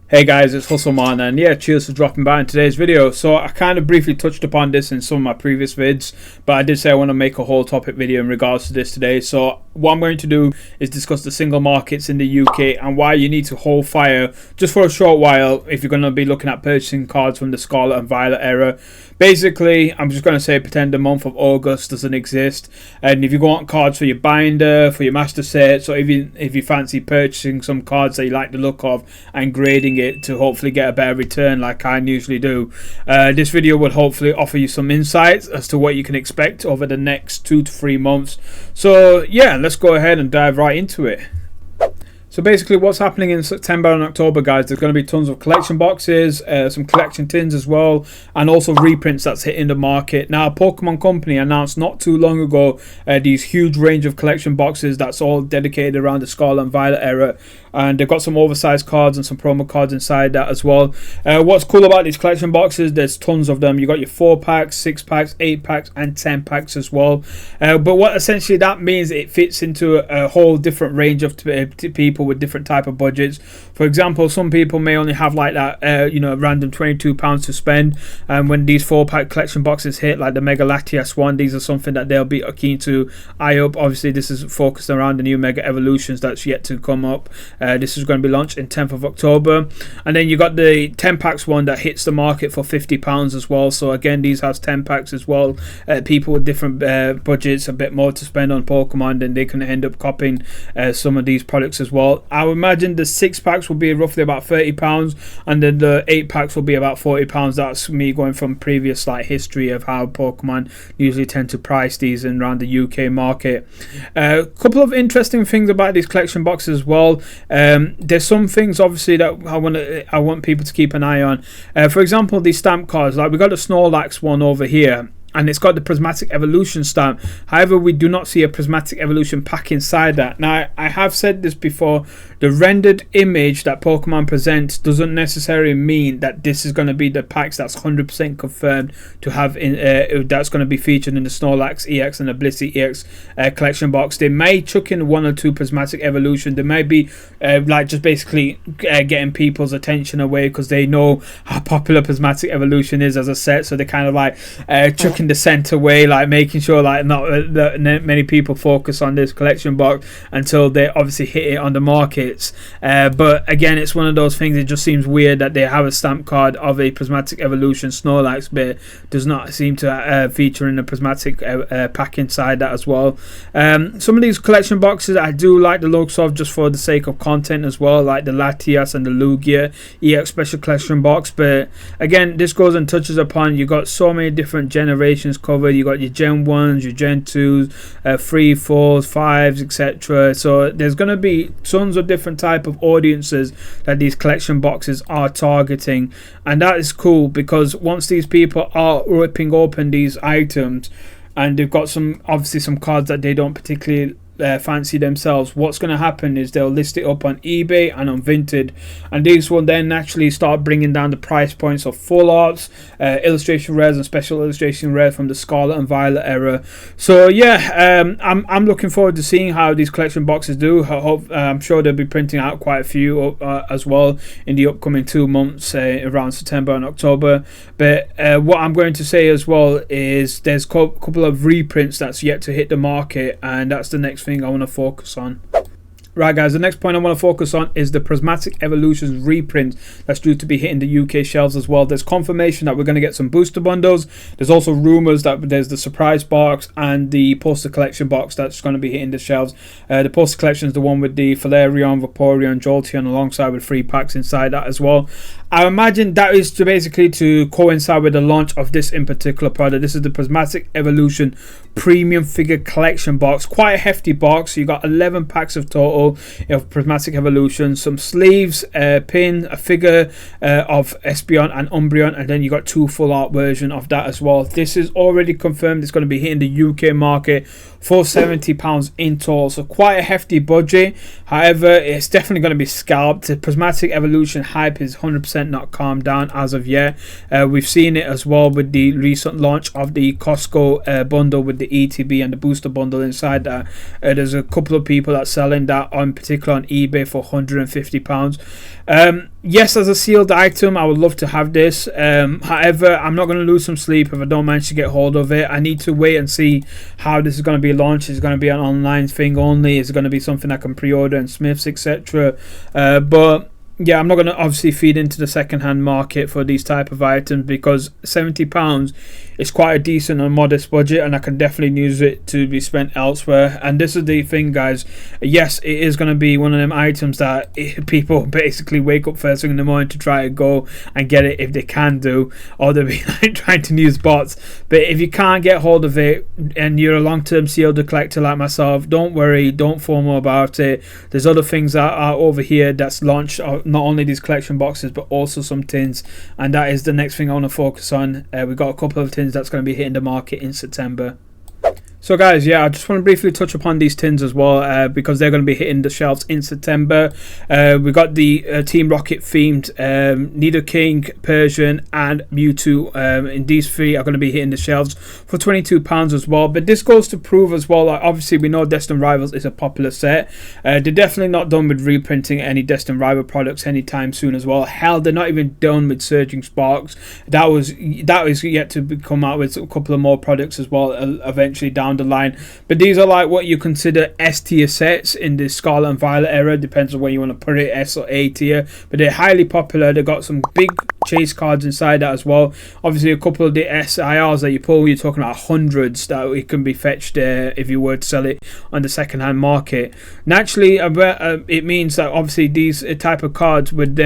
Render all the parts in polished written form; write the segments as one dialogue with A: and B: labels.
A: Hey guys, it's Hustleman, and yeah, cheers for dropping by in today's video. So I kind of briefly touched upon this in some of my previous vids, but I did say I want to make a whole topic video in regards to this today. So what I'm going to do is discuss the single markets in the UK and why you need to hold fire just for a short while if you're going to be looking at purchasing cards from the Scarlet and Violet era. Basically, I'm just going to say pretend the month of August doesn't exist, and if you want cards for your binder, for your master sets, or even if you fancy purchasing some cards that you like the look of and grading it to hopefully get a better return like I usually do, this video will hopefully offer you some insights as to what you can expect over the next 2 to 3 months. So yeah, let's go ahead and dive right into it. So basically what's happening in September and October, guys, there's going to be tons of collection boxes, some collection tins as well, and also reprints that's hitting the market. Now, Pokemon Company announced not too long ago these huge range of collection boxes that's all dedicated around the Scarlet and Violet era, and they've got some oversized cards and some promo cards inside that as well. What's cool about these collection boxes, there's tons of them. You got your 4 packs, 6 packs, 8 packs, and 10 packs as well. But what essentially that means, it fits into a whole different range of people with different type of budgets. For example, some people may only have like that a random £22 to spend, and when these 4-pack collection boxes hit, like the Mega Latias one, these are something that they'll be keen to eye up. Obviously this is focused around the new Mega Evolutions that's yet to come up. This is going to be launched in 10th of October, and then you got the 10 packs one that hits the market for £50 as well. So again, these has 10 packs as well. People with different budgets, a bit more to spend on Pokemon, then they can end up copying some of these products as well. I would imagine the 6 packs will be roughly about £30, and then the 8 packs will be about £40. That's me going from previous like history of how Pokemon usually tend to price these in around the UK market. A couple of interesting things about these collection boxes as well. There's some things obviously that I want people to keep an eye on. For example, these stamp cards, like we got the Snorlax one over here, and it's got the Prismatic Evolution stamp. However, we do not see a Prismatic Evolution pack inside that. Now, I have said this before, the rendered image that Pokemon presents doesn't necessarily mean that this is going to be the packs that's 100% confirmed to have in that's going to be featured in the Snorlax EX and the Blissey EX collection box. They may chuck in 1 or 2 Prismatic Evolution. They may be like just basically getting people's attention away because they know how popular Prismatic Evolution is as a set, so they kind of like chucking the scent away, like making sure like not that many people focus on this collection box until they obviously hit it on the markets. But again, it's one of those things, it just seems weird that they have a stamp card of a Prismatic Evolution Snorlax, but does not seem to feature in the Prismatic pack inside that as well. Some of these collection boxes I do like the looks of just for the sake of content as well, like the Latias and the Lugia EX special collection box. But again, this goes and touches upon, you got so many different generations covered. You got your Gen 1s, your Gen 2s, 3, 4s, 5s, etc. So there's going to be tons of different type of audiences that these collection boxes are targeting, and that is cool because once these people are ripping open these items and they've got some obviously some cards that they don't particularly fancy themselves, what's going to happen is they'll list it up on eBay and on Vinted, and these will then naturally start bringing down the price points of full arts, illustration rares and special illustration rares from the Scarlet and Violet era. So yeah, I'm looking forward to seeing how these collection boxes do. I'm sure they'll be printing out quite a few as well in the upcoming 2 months, around September and October. But what I'm going to say as well is there's a couple of reprints that's yet to hit the market, and that's the next thing I want to focus on. Right guys, the next point I want to focus on is the Prismatic Evolutions reprint that's due to be hitting the UK shelves as well. There's confirmation that we're going to get some booster bundles. There's also rumours that there's the surprise box and the poster collection box that's going to be hitting the shelves. The poster collection is the one with the Flareon, Vaporeon, Jolteon alongside with 3 packs inside that as well. I imagine that is to basically to coincide with the launch of this in particular product. This is the Prismatic Evolution Premium Figure Collection box. Quite a hefty box. You got 11 packs of total of Prismatic Evolution, some sleeves, pin, a figure of Espeon and Umbreon, and then you got 2 full art version of that as well. This is already confirmed. It's going to be hitting the UK market for £70 in total, so quite a hefty budget. However, it's definitely going to be scalped. The Prismatic Evolution hype is 100% not calmed down as of yet. We've seen it as well with the recent launch of the Costco bundle with the ETB and the booster bundle inside that. There's a couple of people that selling that on particular on eBay for £150. Yes, as a sealed item, I would love to have this. However, I'm not going to lose some sleep if I don't manage to get hold of it. I need to wait and see how this is going to be launched. Is it going to be an online thing only? Is it going to be something I can pre-order in Smiths, etc.? But yeah, I'm not going to obviously feed into the second-hand market for these type of items, because £70 is quite a decent and modest budget, and I can definitely use it to be spent elsewhere. And this is the thing, guys. Yes, it is going to be one of them items that people basically wake up first thing in the morning to try to go and get it if they can do, or they'll be like trying to use bots. But if you can't get hold of it and you're a long-term sealed collector like myself, don't worry, don't FOMO about it. There's other things that are over here that's launched, not only these collection boxes but also some tins, and that is the next thing I want to focus on. We've got a couple of tins that's going to be hitting the market in September. So guys, yeah, I just want to briefly touch upon these tins as well, because they're going to be hitting the shelves in September. We got the Team Rocket themed Nidoking, Persian and Mewtwo, and these three are going to be hitting the shelves for £22 as well. But this goes to prove as well, like, obviously we know Destined Rivals is a popular set. They're definitely not done with reprinting any Destined Rival products anytime soon as well. Hell, they're not even done with Surging Sparks. That is yet to come out with a couple of more products as well, eventually down the line. But these are like what you consider S tier sets in the Scarlet and Violet era, depends on where you want to put it, S or A tier, but they're highly popular. They've got some big chase cards inside that as well. Obviously a couple of the SIRs that you pull, you're talking about hundreds that it can be fetched if you were to sell it on the second hand market. Naturally, it means that obviously these type of cards with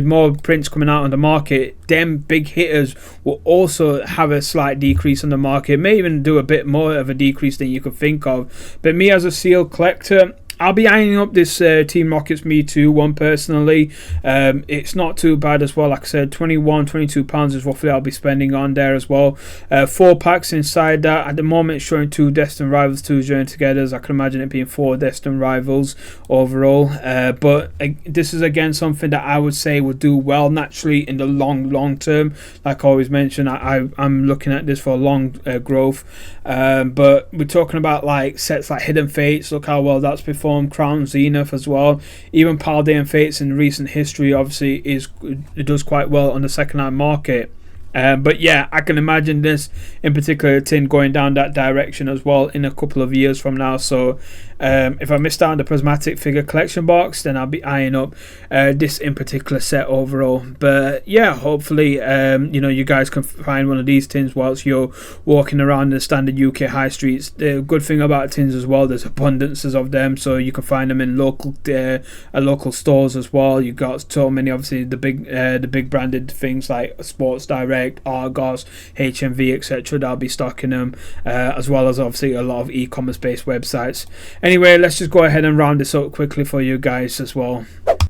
A: more prints coming out on the market, them big hitters will also have a slight decrease on the market, may even do a bit more of a decrease than you could think of. But me as a sealed collector, I'll be eyeing up this Team Rocket's Mewtwo one personally. It's not too bad as well. Like I said, £22 is roughly I'll be spending on there as well. 4 packs inside that. At the moment, it's showing 2 Destined Rivals 2 joined together. I can imagine it being 4 Destined Rivals overall. But this is again something that I would say would do well naturally in the long term. Like I always mention, I'm looking at this for a long growth. But we're talking about like sets like Hidden Fates. Look how well that's performed. Crown Zenith as well. Even Paldean Fates in recent history obviously it does quite well on the second hand market. But yeah, I can imagine this in particular tin going down that direction as well in a couple of years from now. So if I missed out on the Prismatic figure collection box, then I'll be eyeing up this in particular set overall. But yeah, hopefully you guys can find one of these tins whilst you're walking around the standard UK high streets. The good thing about tins as well, there's abundances of them, so you can find them in local stores as well. You got so many, obviously the big branded things like Sports Direct, Argos, HMV, etc. that'll be stocking them, as well as obviously a lot of e-commerce based websites. Anyway, let's just go ahead and round this up quickly for you guys as well.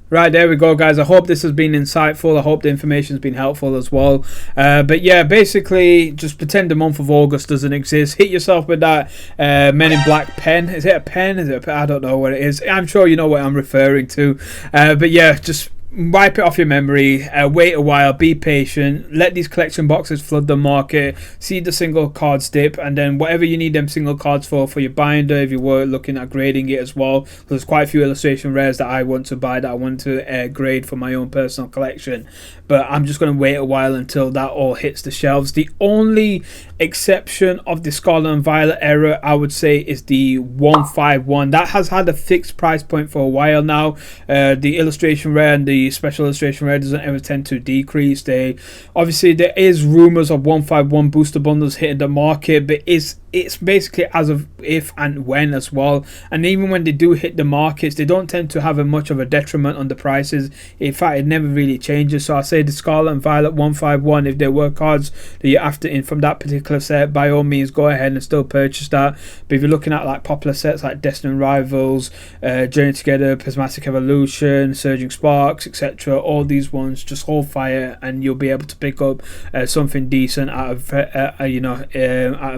A: Right, there we go, guys. I hope this has been insightful. I hope the information has been helpful as well. But yeah, basically, just pretend the month of August doesn't exist. Hit yourself with that Men in Black pen. Is it a pen? Is it a pen? I don't know what it is. I'm sure you know what I'm referring to. But yeah, just wipe it off your memory, wait a while, be patient, let these collection boxes flood the market, see the single cards dip, and then whatever you need them single cards for your binder, if you were looking at grading it as well, there's quite a few illustration rares that I want to buy, that I want to grade for my own personal collection. But I'm just going to wait a while until that all hits the shelves. The only exception of the Scarlet and Violet era, I would say, is the 151. That has had a fixed price point for a while now. The illustration rare and the special illustration rare doesn't ever tend to decrease. Obviously there is rumors of 151 booster bundles hitting the market, but it's basically as of if and when as well. And even when they do hit the markets, they don't tend to have much of a detriment on the prices. In fact, it never really changes. So I say the Scarlet and Violet 151, if there were cards that you're after in from that particular set, by all means go ahead and still purchase that. But if you're looking at like popular sets like Destined Rivals, Journey Together, Prismatic Evolution, Surging Sparks, etc., all these ones, just hold fire and you'll be able to pick up something decent at a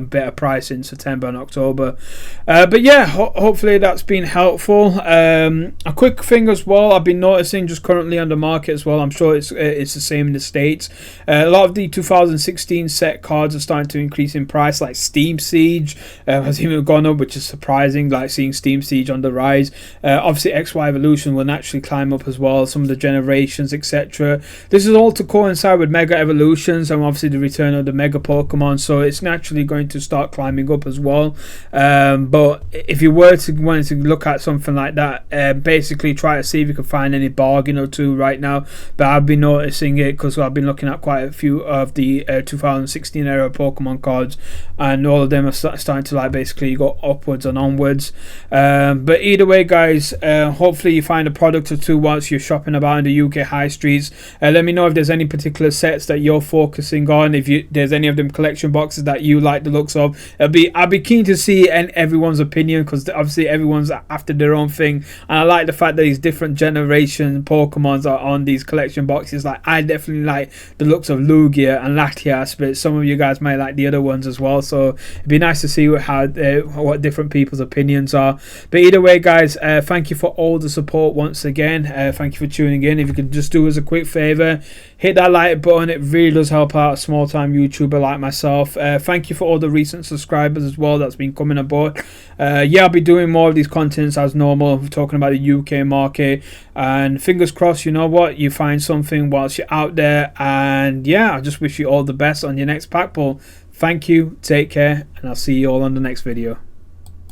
A: better price price in September and October. But yeah, hopefully that's been helpful. A quick thing as well, I've been noticing just currently on the market as well, I'm sure it's the same in the States. A lot of the 2016 set cards are starting to increase in price, like Steam Siege has even gone up, which is surprising, like seeing Steam Siege on the rise. Obviously XY Evolution will naturally climb up as well, some of the generations, etc. This is all to coincide with Mega Evolutions and obviously the return of the Mega Pokemon, so it's naturally going to start climbing up as well. But if you were to want to look at something like that, basically try to see if you can find any bargain or two right now. But I've been noticing it because I've been looking at quite a few of the 2016 era Pokemon cards, and all of them are starting to like basically go upwards and onwards. But either way, guys, hopefully you find a product or two whilst you're shopping about in the UK high streets. Let me know if there's any particular sets that you're focusing on, if there's any of them collection boxes that you like the looks of. I'd be keen to see everyone's opinion, because obviously everyone's after their own thing, and I like the fact that these different generation Pokemons are on these collection boxes. Like, I definitely like the looks of Lugia and Latias, but some of you guys might like the other ones as well, so it'd be nice to see what different people's opinions are. But either way, guys, thank you for all the support once again. Thank you for tuning in. If you could just do us a quick favor, hit that like button, it really does help out a small time YouTuber like myself. Thank you for all the recent subscribers as well that's been coming aboard. Yeah, I'll be doing more of these contents as normal, talking about the UK market, and fingers crossed, you know what, you find something whilst you're out there. And yeah, I just wish you all the best on your next pack pull. Thank you, take care, and I'll see you all on the next video.